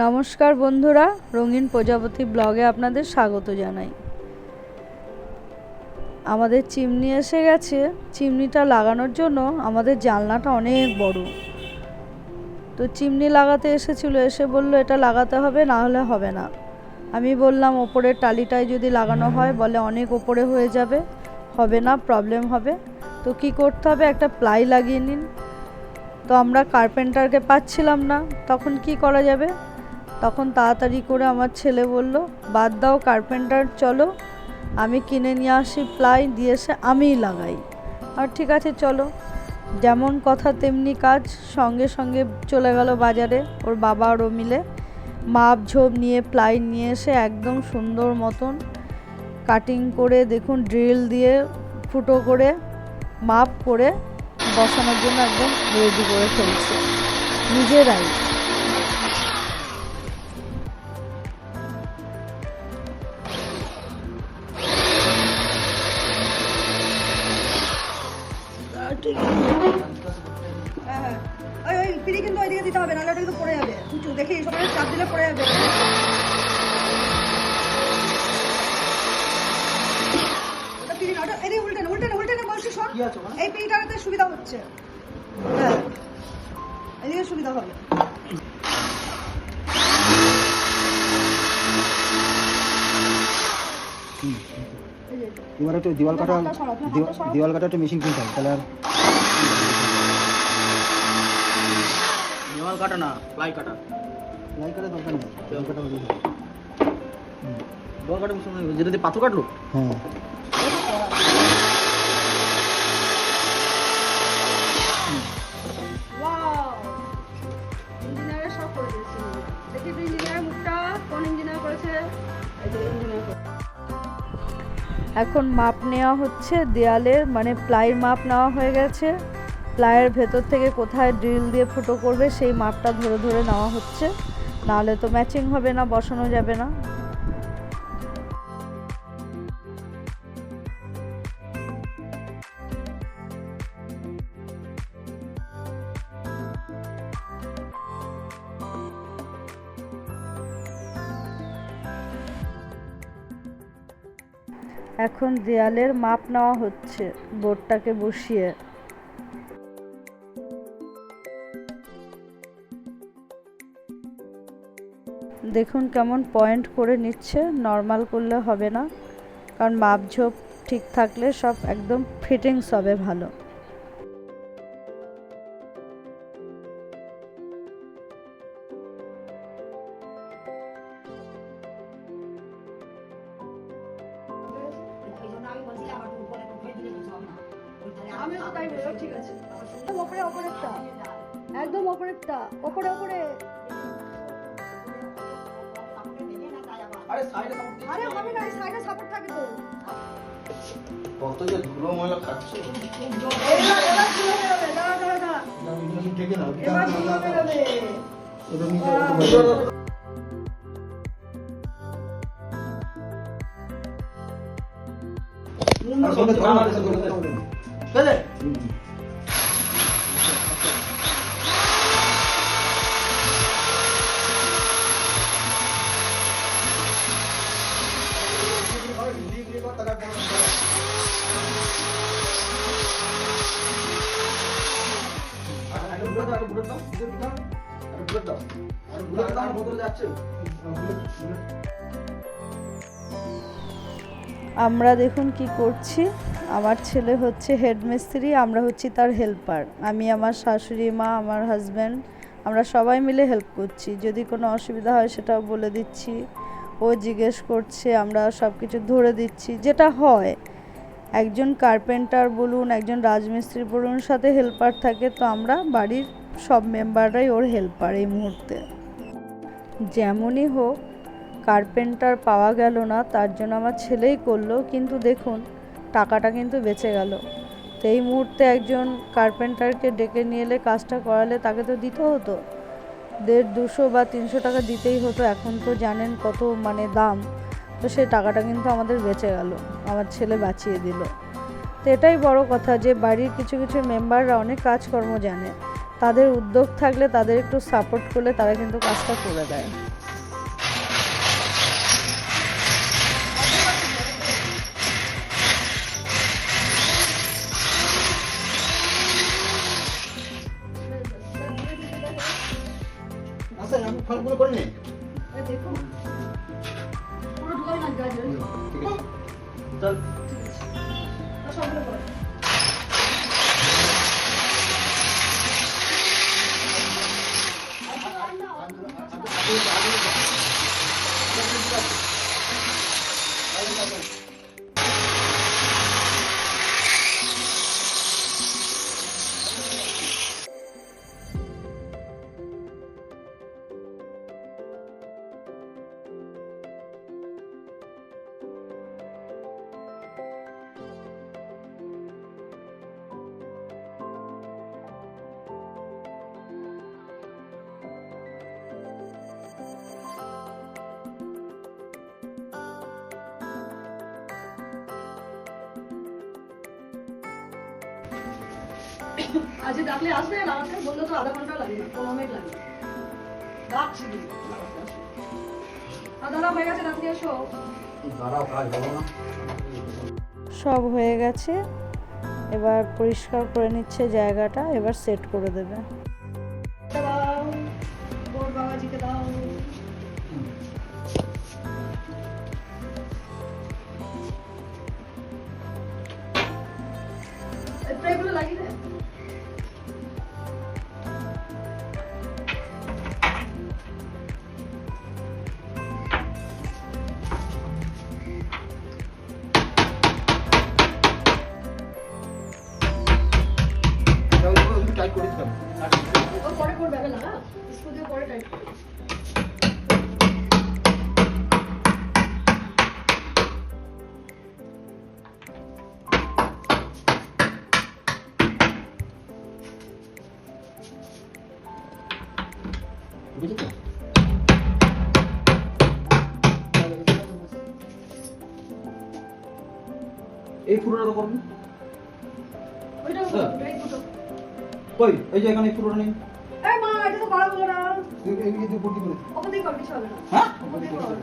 নমস্কার বন্ধুরা, রঙিন প্রজাপতি ব্লগে আপনাদের স্বাগত জানাই। আমাদের চিমনি এসে গেছে। চিমনিটা লাগানোর জন্য আমাদের জানলাটা অনেক বড়, তো চিমনি লাগাতে এসেছিল, এসে বলল এটা লাগাতে হবে, না হলে হবে না। আমি বললাম ওপরের টালিটায় যদি লাগানো হয়, বলে অনেক ওপরে হয়ে যাবে, হবে না, প্রবলেম হবে। তো কি করতে হবে, একটা প্লাই লাগিয়ে নিন। তো আমরা কার্পেন্টারকে পাচ্ছিলাম না, তখন কি করা যাবে? তখন তাড়াতাড়ি করে আমার ছেলে বলল, বাদ দাও কার্পেন্টার, চলো আমি কিনে নিয়ে আসি প্লাই, দিয়ে এসে আমিই লাগাই। আর ঠিক আছে চলো, যেমন কথা তেমনি কাজ। সঙ্গে সঙ্গে চলে গেল বাজারে, ওর বাবা আর ও মিলে মাপ ঝোপ নিয়ে প্লাই নিয়ে এসে একদম সুন্দর মতন কাটিং করে, দেখুন ড্রিল দিয়ে ফুটো করে মাপ করে বসানোর জন্য একদম রেডি করে ফেলছে নিজেরাই। ওই পিড়ি কিন্তু ওইদিকে দিতে হবে, নাহলে ওটা কিন্তু পড়ে যাবে। উঁচু দেখি সবাই চাপ দিলে পড়ে যাবে। ওটা পিড়ি না, ওটা এদিকে উল্টে না বলছি, শোন এই পিড়িটাতে সুবিধা হচ্ছে। হ্যাঁ, এদিকে সুবিধা হবে। এবার একটু দেওয়াল কাটা একটা মেশিন কিনতে হবে, তাহলে আর দেওয়াল কাটা না, প্লাই কাটা। প্লাই কাটা দরকার নেই, দেওয়াল কাটা হলেই হবে। দেওয়াল কাটা বুঝতে পারছি, যেটা দিয়ে পাথর কাটলো। হ্যাঁ, ওয়াও, ইঞ্জিনিয়ার সব করে দিয়েছে। দেখি তুই ইঞ্জিনিয়ার মুখটা কোন ইঞ্জিনিয়ার করেছে। এই যে ইঞ্জিনিয়ার করেছে। এখন মাপ নেওয়া হচ্ছে দেয়ালের, মানে প্লাইয়ের মাপ নেওয়া হয়ে গেছে। প্লাইয়ের ভেতর থেকে কোথায় ড্রিল দিয়ে ফুটো করবে সেই মাপটা ধরে ধরে নেওয়া হচ্ছে, নাহলে তো ম্যাচিং হবে না, বসানো যাবে না। এখন দেয়ালের মাপ নেওয়া হচ্ছে বোর্ডটাকে বসিয়ে। দেখুন কেমন পয়েন্ট করে নিচ্ছে, নর্মাল করলে হবে না, কারণ মাপ ঝোপ ঠিক থাকলে সব একদম ফিটিংস হবে ভালো। আমিও তো তাই বললাম, ঠিক আছে। ওপরেরটা একদম ওপরেরটা, ওপরে আরে সাইডে সাপোর্ট আরে হবে না, সাইডে সাপোর্ট থাকে তো। কত যে ধুলো ময়লা খাচ্ছে। এবার ধুলো বেরোবে, দাঁড়া। ঢেকে নাও, এবার ধুলো বেরোবে। ওটা নিচে আমরা দেখুন কি করছি, আমার ছেলে হচ্ছে হেডমিস্ত্রি, আমরা হচ্ছি তার হেল্পার। আমি, আমার শাশুড়ি মা, আমার হাজব্যান্ড, আমরা সবাই মিলে হেল্প করছি। যদি কোনো অসুবিধা হয় সেটাও বলে দিচ্ছি, ও জিজ্ঞেস করছে, আমরা সব কিছু ধরে দিচ্ছি। যেটা হয়, একজন কার্পেন্টার বলুন, একজন রাজমিস্ত্রি বলুন, সাথে হেল্পার থাকে, তো আমরা বাড়ির সব মেম্বাররাই ওর হেল্পার এই মুহূর্তে। যেমনই হোক, কার্পেন্টার পাওয়া গেল না, তার জন্য আমার ছেলেই করলো, কিন্তু দেখুন টাকাটা কিন্তু বেঁচে গেল। তো এই মুহূর্তে একজন কার্পেন্টারকে ডেকে নিয়ে এলে কাজটা করালে তাকে তো দিতে হতো 150-200 বা 300 টাকা দিতেই হতো। এখন তো জানেন কত মানে দাম, তো সেই টাকাটা কিন্তু আমাদের বেঁচে গেল, আমার ছেলে বাঁচিয়ে দিল। তো এটাই বড় কথা যে বাড়ির কিছু কিছু মেম্বাররা অনেক কাজকর্ম জানে, তাদের উদ্যোগ থাকলে, তাদের একটু সাপোর্ট করলে তারা কিন্তু কাজটা করে দেয়। আচ্ছা আমি ফলগুলো করে নিই। দেখো পুরো ঢুকাই না গাজর ঠিক আছে চল সবগুলো করো। আজকে ডাকলে আসবে লাগাতে, বললো তো আধা ঘন্টা লাগে, 15 মিনিট লাগে। ডাকছি লাগাতে আসবে। দাদা হয়ে গেছে, রাত্রি এসো। দাঁড়াও কাজ হলো না। সব হয়ে গেছে, এবার পরিষ্কার করে নিচ্ছে জায়গাটা, এবার সেট করে দেবে। দাও ওর বাবাজিকে দাও। এগুলো লাগিয়ে দে। টাইট করে দিতাম। ও পরে করবে, আগে লাগা স্কুল দিয়ে পরে টাইট করবে। বুঝেছো তো? এই ফুটোটা তো করবি ওইটা হ্যাঁ। ওটাই দুটো। কই এই যে এখানে ফুটোটা নেই এই মা এটা তো বাড়াবো না, এই যে ভর্তি করে দিই। ওখান থেকে কর, কিছু হবে না। হ্যাঁ ওখান থেকে কর।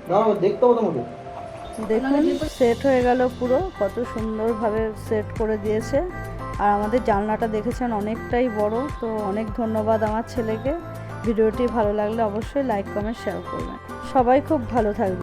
দাঁড়াও দেখতে হবে তোমাকে দেখুন সেট হয়ে গেল পুরো, কত সুন্দরভাবে সেট করে দিয়েছে। আর আমাদের জানলাটা দেখেছেন অনেকটাই বড়। তো অনেক ধন্যবাদ আমার ছেলেকে। ভিডিওটি ভালো লাগলে অবশ্যই লাইক কমেন্ট শেয়ার করবেন। সবাই খুব ভালো থাকবে।